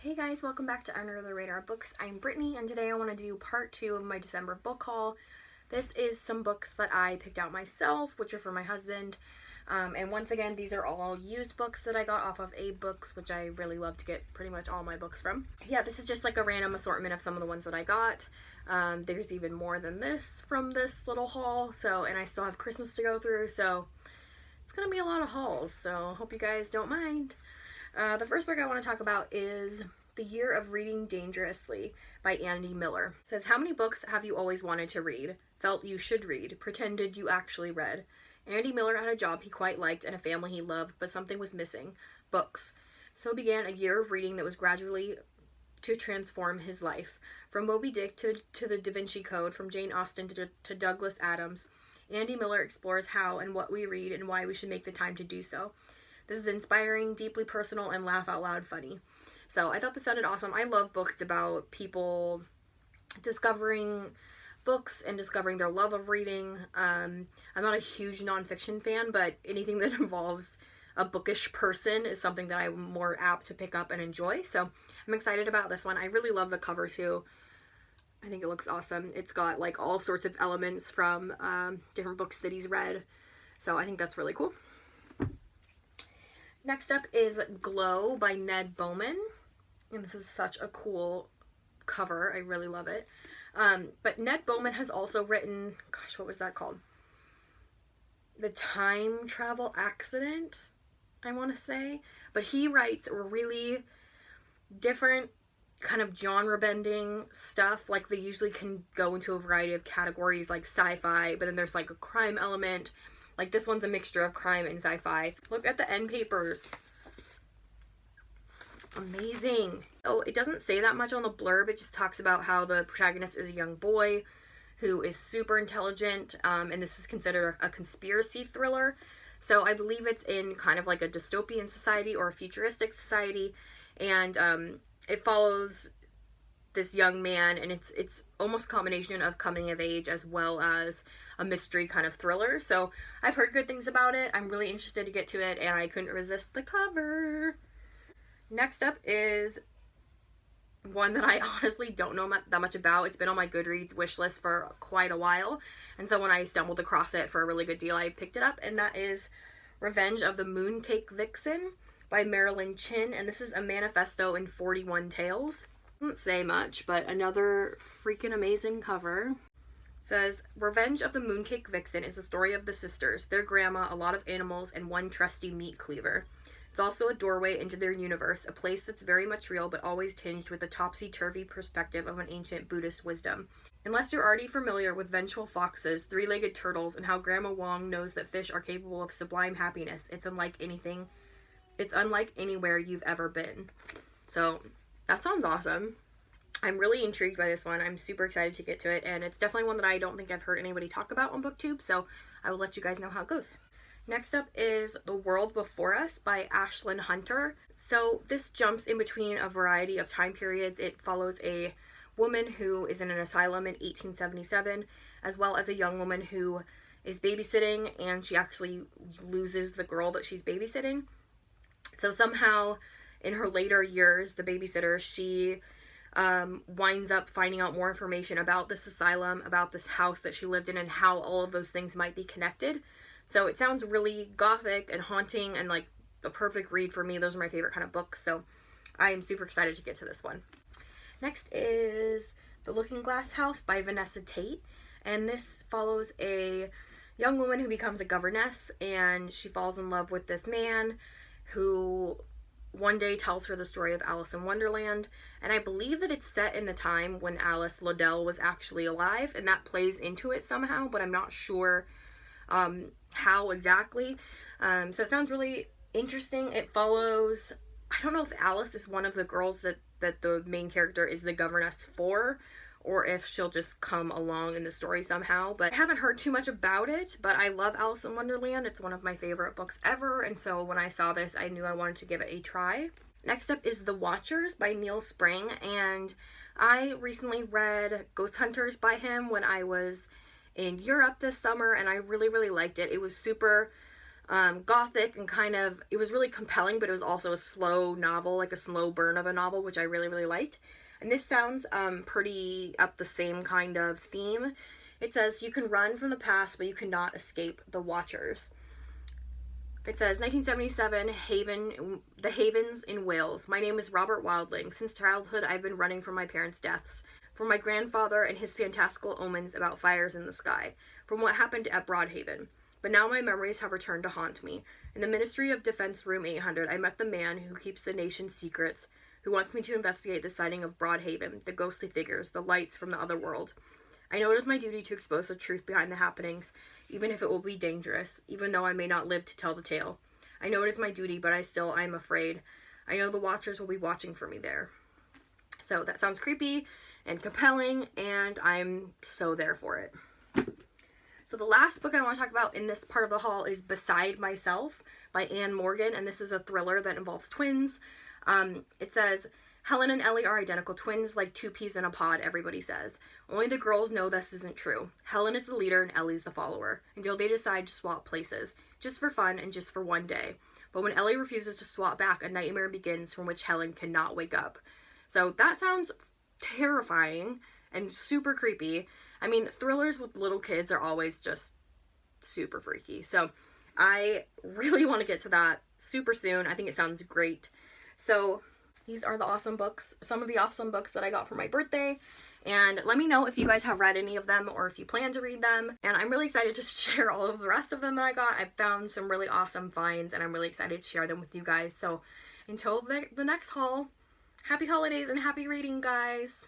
Hey guys, welcome back to Under the Radar Books. I'm Brittany, and today I want to do part 2 of my December book haul. This is some books that I picked out myself, which are for my husband. And once again, these are all used books that I got off of AbeBooks, which I really love to get pretty much all my books from. Yeah, this is just like a random assortment of some of the ones that I got. There's even more than this from this little haul, and I still have Christmas to go through, so it's gonna be a lot of hauls, so hope you guys don't mind. The first book I want to talk about is The Year of Reading Dangerously by Andy Miller. It says, how many books have you always wanted to read, felt you should read, pretended you actually read? Andy Miller had a job he quite liked and a family he loved, but something was missing: books. So began a year of reading that was gradually to transform his life. From Moby Dick to the Da Vinci Code, from Jane Austen to Douglas Adams, Andy Miller explores how and what we read and why we should make the time to do so. This is inspiring, deeply personal, and laugh out loud funny. So I thought this sounded awesome. I love books about people discovering books and discovering their love of reading. I'm not a huge nonfiction fan, but anything that involves a bookish person is something that I'm more apt to pick up and enjoy. So I'm excited about this one. I really love the cover too. I think it looks awesome. It's got like all sorts of elements from different books that he's read. So I think that's really cool. Next up is Glow by Ned Bowman. And this is such a cool cover. I really love it. But Ned Bowman has also written, gosh, what was that called? The Time Travel Accident, I want to say. But he writes really different kind of genre-bending stuff. Like, they usually can go into a variety of categories, like sci-fi, but then there's like a crime element. Like, this one's a mixture of crime and sci-fi. Look at the end papers. Amazing. Oh, it doesn't say that much on the blurb. It just talks about how the protagonist is a young boy who is super intelligent, and this is considered a conspiracy thriller. So I believe it's in kind of like a dystopian society or a futuristic society, and it follows this young man, and it's almost a combination of coming of age as well as a mystery kind of thriller. So I've heard good things about it. I'm really interested to get to it, and I couldn't resist the cover. Next up is one that I honestly don't know that much about. It's been on my Goodreads wish list for quite a while, and so when I stumbled across it for a really good deal, I picked it up, and that is Revenge of the Mooncake Vixen by Marilyn Chin, and this is a manifesto in 41 tales. Doesn't say much, but another freaking amazing cover. It says, Revenge of the Mooncake Vixen is the story of the sisters, their grandma, a lot of animals, and one trusty meat cleaver. It's also a doorway into their universe, a place that's very much real but always tinged with the topsy-turvy perspective of an ancient Buddhist wisdom. Unless you're already familiar with vengeful foxes, three-legged turtles, and how Grandma Wong knows that fish are capable of sublime happiness, it's unlike anywhere you've ever been. So that sounds awesome. I'm really intrigued by this one. I'm super excited to get to it, and it's definitely one that I don't think I've heard anybody talk about on BookTube, so I will let you guys know how it goes. Next up is The World Before Us by Ashlyn Hunter. So this jumps in between a variety of time periods. It follows a woman who is in an asylum in 1877, as well as a young woman who is babysitting, and she actually loses the girl that she's babysitting. So somehow in her later years, the babysitter, she winds up finding out more information about this asylum, about this house that she lived in, and how all of those things might be connected. So it sounds really gothic and haunting and like a perfect read for me. Those are my favorite kind of books, so I am super excited to get to this one. Next is The Looking Glass House by Vanessa Tate, and this follows a young woman who becomes a governess, and she falls in love with this man who one day tells her the story of Alice in Wonderland, and I believe that it's set in the time when Alice Liddell was actually alive, and that plays into it somehow, but I'm not sure how exactly. So it sounds really interesting. It follows, I don't know if Alice is one of the girls that the main character is the governess for, or if she'll just come along in the story somehow, but I haven't heard too much about it. But I love Alice in Wonderland. It's one of my favorite books ever, and so when I saw this, I knew I wanted to give it a try. Next up is The Watchers by Neil Spring, and I recently read Ghost Hunters by him when I was in Europe this summer, and I really liked it. It was super gothic and kind of, it was really compelling, but it was also a slow novel, like a slow burn of a novel, which I really, really liked. And this sounds pretty up the same kind of theme. It says, you can run from the past, but you cannot escape the Watchers. It says, 1977, the Havens in Wales. My name is Robert Wildling. Since childhood, I've been running from my parents' deaths, from my grandfather and his fantastical omens about fires in the sky, from what happened at Broadhaven. But now my memories have returned to haunt me. In the Ministry of Defense Room 800, I met the man who keeps the nation's secrets, who wants me to investigate the sighting of Broadhaven, the ghostly figures, the lights from the other world. I know it is my duty to expose the truth behind the happenings, even if it will be dangerous, even though I may not live to tell the tale. I know it is my duty, but I am afraid. I know the Watchers will be watching for me there. So that sounds creepy and compelling, and I'm so there for it. So the last book I want to talk about in this part of the haul is Beside Myself by Anne Morgan, and this is a thriller that involves twins. It says, Helen and Ellie are identical twins, like two peas in a pod, everybody says. Only the girls know this isn't true. Helen is the leader and Ellie's the follower, until they decide to swap places, just for fun and just for one day. But when Ellie refuses to swap back, a nightmare begins from which Helen cannot wake up. So that sounds terrifying and super creepy. I mean, thrillers with little kids are always just super freaky. So I really want to get to that super soon. I think it sounds great. So these are the awesome books, some of the awesome books that I got for my birthday. And let me know if you guys have read any of them or if you plan to read them. And I'm really excited to share all of the rest of them that I got. I found some really awesome finds and I'm really excited to share them with you guys. So until the next haul, happy holidays and happy reading, guys.